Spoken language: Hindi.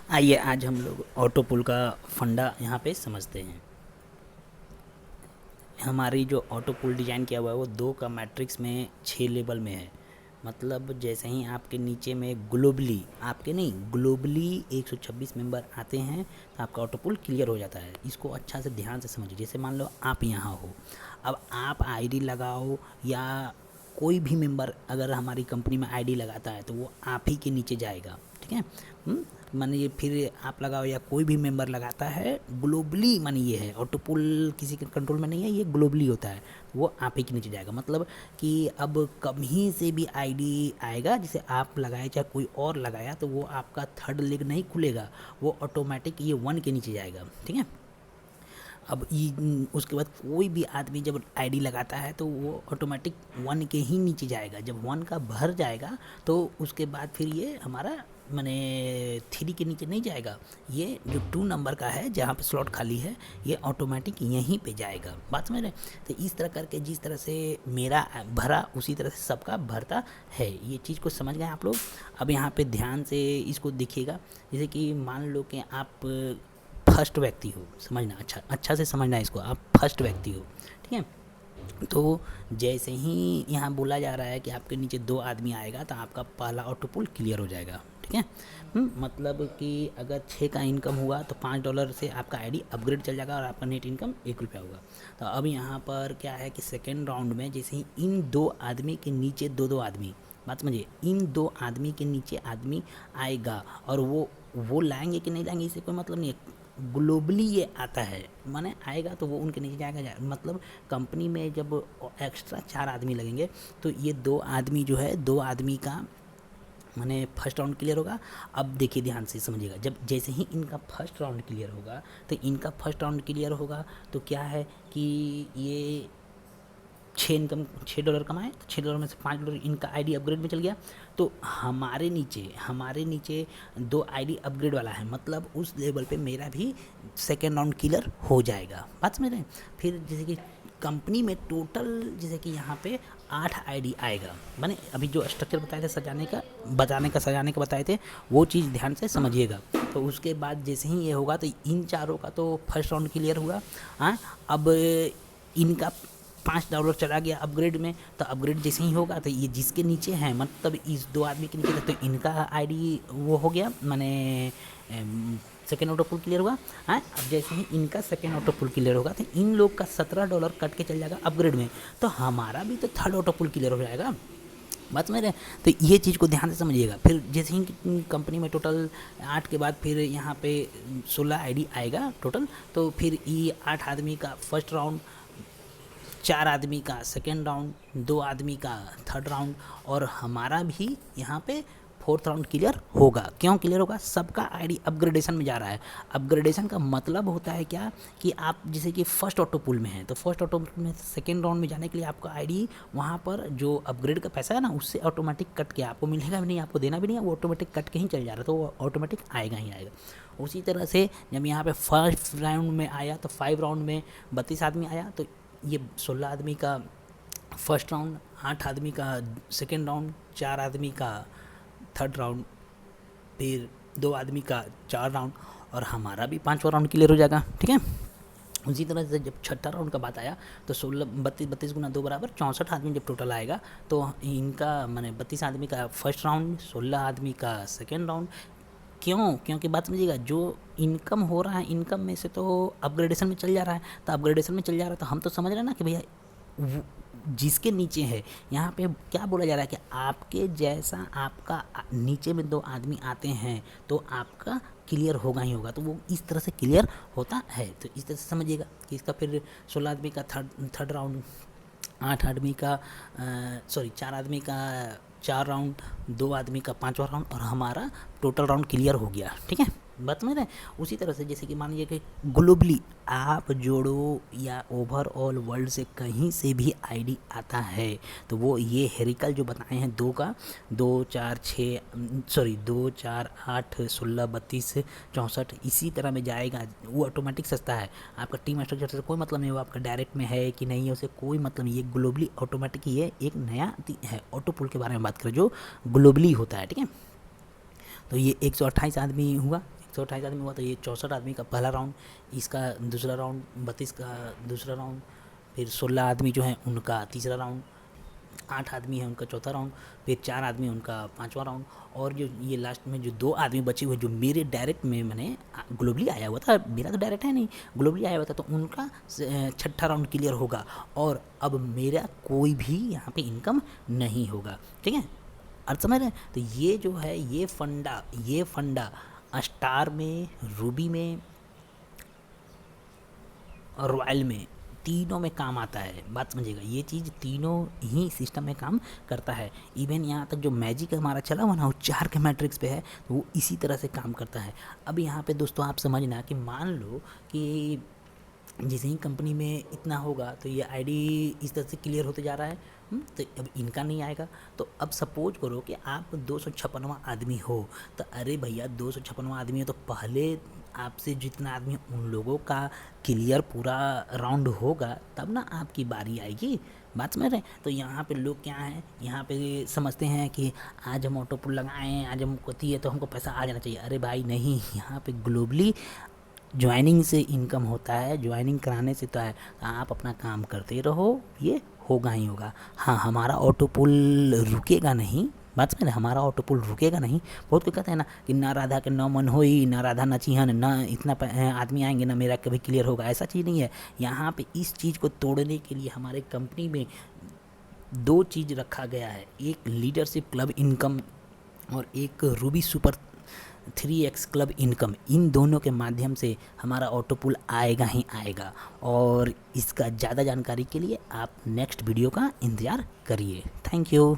आइए आज हम लोग ऑटो पुल का फंडा यहाँ पे समझते हैं। हमारी जो ऑटो पुल डिज़ाइन किया हुआ है वो 2 का मैट्रिक्स में 6 लेवल में है। मतलब जैसे ही आपके नीचे में ग्लोबली, आपके नहीं ग्लोबली 126 मेंबर आते हैं तो आपका ऑटो पुल क्लियर हो जाता है। इसको अच्छा से ध्यान से समझिए। जैसे मान लो आप यहाँ हो, अब आप आईडी लगाओ या कोई भी मेंबर अगर हमारी कंपनी में आईडी लगाता है तो वो आप ही के नीचे जाएगा। ठीक है, माने ये फिर आप लगाओ या कोई भी मेंबर लगाता है ग्लोबली, माने ये है ऑटो पुल किसी के कंट्रोल में नहीं है, ये ग्लोबली होता है, वो आप ही के नीचे जाएगा। मतलब कि अब कहीं से भी आईडी आएगा जिसे आप लगाए चाहे कोई और लगाया तो वो आपका थर्ड लेग नहीं खुलेगा, वो ऑटोमेटिक ये 1 के नीचे जाएगा। ठीक है, अब उसके बाद कोई भी आदमी जब आईडी लगाता है तो वो ऑटोमेटिक 1 के ही नीचे जाएगा। जब 1 का भर जाएगा तो उसके बाद फिर ये हमारा माने 3 के नीचे नहीं जाएगा, ये जो 2 नंबर का है जहाँ पे स्लॉट खाली है ये ऑटोमेटिक यहीं पे जाएगा। बात समझ रहे? तो इस तरह करके जिस तरह से मेरा भरा उसी तरह से सबका भरता है। ये चीज़ को समझ गए आप लोग? अब यहाँ पे ध्यान से इसको देखिएगा। जैसे कि मान लो कि आप फर्स्ट व्यक्ति हो, समझना अच्छा से समझना इसको, आप फर्स्ट व्यक्ति हो। ठीक है, तो जैसे ही यहाँ बोला जा रहा है कि आपके नीचे 2 आदमी आएगा तो आपका पहला ऑटो पुल क्लियर हो जाएगा। ठीक है, मतलब कि अगर 6 का इनकम हुआ तो $5 से आपका आईडी अपग्रेड चल जाएगा और आपका नेट इनकम ₹1 होगा। तो अब यहाँ पर क्या है कि सेकेंड राउंड में जैसे ही इन 2 आदमी के नीचे 2-2 आदमी, बात समझिए, इन 2 आदमी के नीचे आदमी आएगा और वो लाएंगे कि नहीं लाएंगे इससे कोई मतलब नहीं है। ग्लोबली ये आता है, माने आएगा तो वो उनके नीचे जाएगा। मतलब कंपनी में जब एक्स्ट्रा 4 आदमी लगेंगे तो ये 2 आदमी जो है 2 आदमी का माने फर्स्ट राउंड क्लियर होगा। अब देखिए ध्यान से समझिएगा, जब जैसे ही इनका फर्स्ट राउंड क्लियर होगा तो इनका फर्स्ट राउंड क्लियर होगा तो क्या है कि ये $6 कमाए तो $6 में से $5 इनका आईडी अपग्रेड में चल गया। तो हमारे नीचे 2 आईडी अपग्रेड वाला है, मतलब उस लेवल पे मेरा भी सेकेंड राउंड क्लियर हो जाएगा। बात समझ रहे हैं? फिर जैसे कि कंपनी में टोटल जैसे कि यहाँ पे 8 आईडी आएगा। मैंने अभी जो स्ट्रक्चर बताए थे सजाने का बताए थे, वो चीज़ ध्यान से समझिएगा। तो उसके बाद जैसे ही ये होगा तो इन चारों का तो फर्स्ट राउंड क्लियर हुआ। हाँ, अब इनका $5 चला गया अपग्रेड में, तो अपग्रेड जैसे ही होगा तो ये जिसके नीचे हैं, मतलब इस 2 आदमी के नीचे था, तो इनका आईडी वो हो गया, माने सेकेंड ऑटो पुल क्लियर हुआ। हाँ, अब जैसे ही इनका सेकेंड ऑटो पुल क्लियर होगा तो इन लोग का $17 कट के चल जाएगा अपग्रेड में, तो हमारा भी तो थर्ड ऑटो पुल क्लियर हो जाएगा। बात समझ रहे हैं? तो ये चीज़ को ध्यान से समझिएगा। फिर जैसे ही कंपनी में टोटल 8 के बाद फिर यहाँ पे 16 आईडी आएगा टोटल, तो फिर ये 8 आदमी का फर्स्ट राउंड, 4 आदमी का सेकेंड राउंड, 2 आदमी का थर्ड राउंड और हमारा भी यहाँ पे फोर्थ राउंड क्लियर होगा। क्यों क्लियर होगा? सबका आईडी अपग्रेडेशन में जा रहा है। अपग्रेडेशन का मतलब होता है क्या कि आप जैसे कि फर्स्ट ऑटो पुल में है तो फर्स्ट ऑटो पुल में सेकेंड राउंड में जाने के लिए आपका आईडी वहाँ पर जो अपग्रेड का पैसा है ना उससे ऑटोमेटिक कट के आपको मिलेगा भी नहीं, आपको देना भी नहीं है, वो ऑटोमेटिक कट के ही चल जा रहा है, तो वो ऑटोमेटिक आएगा ही आएगा। उसी तरह से जब यहाँ पे फर्स्ट राउंड में आया तो 5 राउंड में 32 आदमी आया, तो ये 16 आदमी का फर्स्ट राउंड, 8 आदमी का सेकेंड राउंड, 4 आदमी का थर्ड राउंड, फिर 2 आदमी का 4 राउंड और हमारा भी 5वां राउंड क्लियर हो जाएगा। ठीक है, उसी तरह से जब छठा राउंड का बात आया तो 32 गुना 2 बराबर 64 आदमी जब टोटल आएगा तो इनका माने 32 आदमी का फर्स्ट राउंड, 16 आदमी का सेकेंड राउंड। क्योंकि बात समझिएगा, जो इनकम हो रहा है इनकम में से तो अपग्रेडेशन में चल जा रहा है, तो अपग्रेडेशन में चल जा रहा है तो हम तो समझ रहे हैं ना कि भैया जिसके नीचे है, यहाँ पे क्या बोला जा रहा है कि आपके जैसा आपका नीचे में 2 आदमी आते हैं तो आपका क्लियर होगा ही होगा, तो वो इस तरह से क्लियर होता है। तो इस तरह से समझिएगा कि इसका फिर 16 आदमी का थर्ड राउंड, 8 आदमी का 4 आदमी का 4 राउंड, 2 आदमी का 5वां राउंड और हमारा टोटल राउंड क्लियर हो गया। ठीक है, बात समझ रहे हैं? उसी तरह से जैसे कि मान लीजिए कि ग्लोबली आप जोड़ो या ओवरऑल वर्ल्ड से कहीं से भी आईडी आता है तो वो ये हेरिकल जो बताए हैं 2 का 2 4 8 16 32 64 इसी तरह में जाएगा, वो ऑटोमेटिक सस्ता है। आपका टीम स्ट्रक्चर से कोई मतलब नहीं होगा, आपका डायरेक्ट में है कि नहीं है उसे कोई मतलब नहीं। ये ग्लोबली ऑटोमेटिक ये एक नया है ऑटो पुल के बारे में बात करें जो ग्लोबली होता है। ठीक है, तो ये 128 आदमी हुआ, 128 आदमी हुआ, तो ये 64 आदमी का पहला राउंड, इसका दूसरा राउंड, 32 का दूसरा राउंड, फिर 16 आदमी जो हैं उनका तीसरा राउंड, 8 आदमी है उनका चौथा राउंड, फिर 4 आदमी उनका पाँचवा राउंड, और जो ये लास्ट में जो 2 आदमी बचे हुए जो मेरे डायरेक्ट में मैंने ग्लोबली आया हुआ था, मेरा तो डायरेक्ट है नहीं, ग्लोबली आया हुआ था, तो उनका छठा राउंड क्लियर होगा और अब मेरा कोई भी यहाँ पे इनकम नहीं होगा। ठीक है, अर्थ समझ रहे हैं? तो ये जो है ये फंडा स्टार में, रूबी में और रॉयल में, तीनों में काम आता है। बात समझिएगा, ये चीज़ तीनों ही सिस्टम में काम करता है। इवन यहाँ तक जो मैजिक हमारा चला हुआ ना वो 4 के मैट्रिक्स पे है, तो वो इसी तरह से काम करता है। अब यहाँ पे दोस्तों आप समझना कि मान लो कि जैसे ही कंपनी में इतना होगा तो ये आईडी इस तरह से क्लियर होते जा रहा है, तो अब इनका नहीं आएगा। तो अब सपोज करो कि आप 256वां आदमी हो, तो अरे भैया 256वां आदमी है तो पहले आपसे जितना आदमी उन लोगों का क्लियर पूरा राउंड होगा तब ना आपकी बारी आएगी। बात समझ रहे हैं? तो यहाँ पे लोग क्या हैं, यहाँ पे समझते हैं कि आज हम ऑटो पुल लगाएं, आज हमको है तो हमको पैसा आ जाना चाहिए। अरे भाई नहीं, यहाँ पे ग्लोबली ज्वाइनिंग से इनकम होता है, ज्वाइनिंग कराने से तो है। आप अपना काम करते रहो, ये होगा ही होगा। हाँ, हमारा ऑटो पुल रुकेगा नहीं, बात समझ, हमारा ऑटो पुल रुकेगा नहीं। बहुत कोई कहते हैं ना कि ना राधा के नौ मन होई, ना राधा ना चिहन, ना इतना आदमी आएंगे ना मेरा कभी क्लियर होगा, ऐसा चीज़ नहीं है। यहाँ पे इस चीज़ को तोड़ने के लिए हमारे कंपनी में 2 चीज़ रखा गया है, एक लीडरशिप क्लब इनकम और एक Ruby super 3x club income. इन दोनों के माध्यम से हमारा ऑटो पुल आएगा ही आएगा। और इसका ज़्यादा जानकारी के लिए आप नेक्स्ट वीडियो का इंतज़ार करिए। Thank you.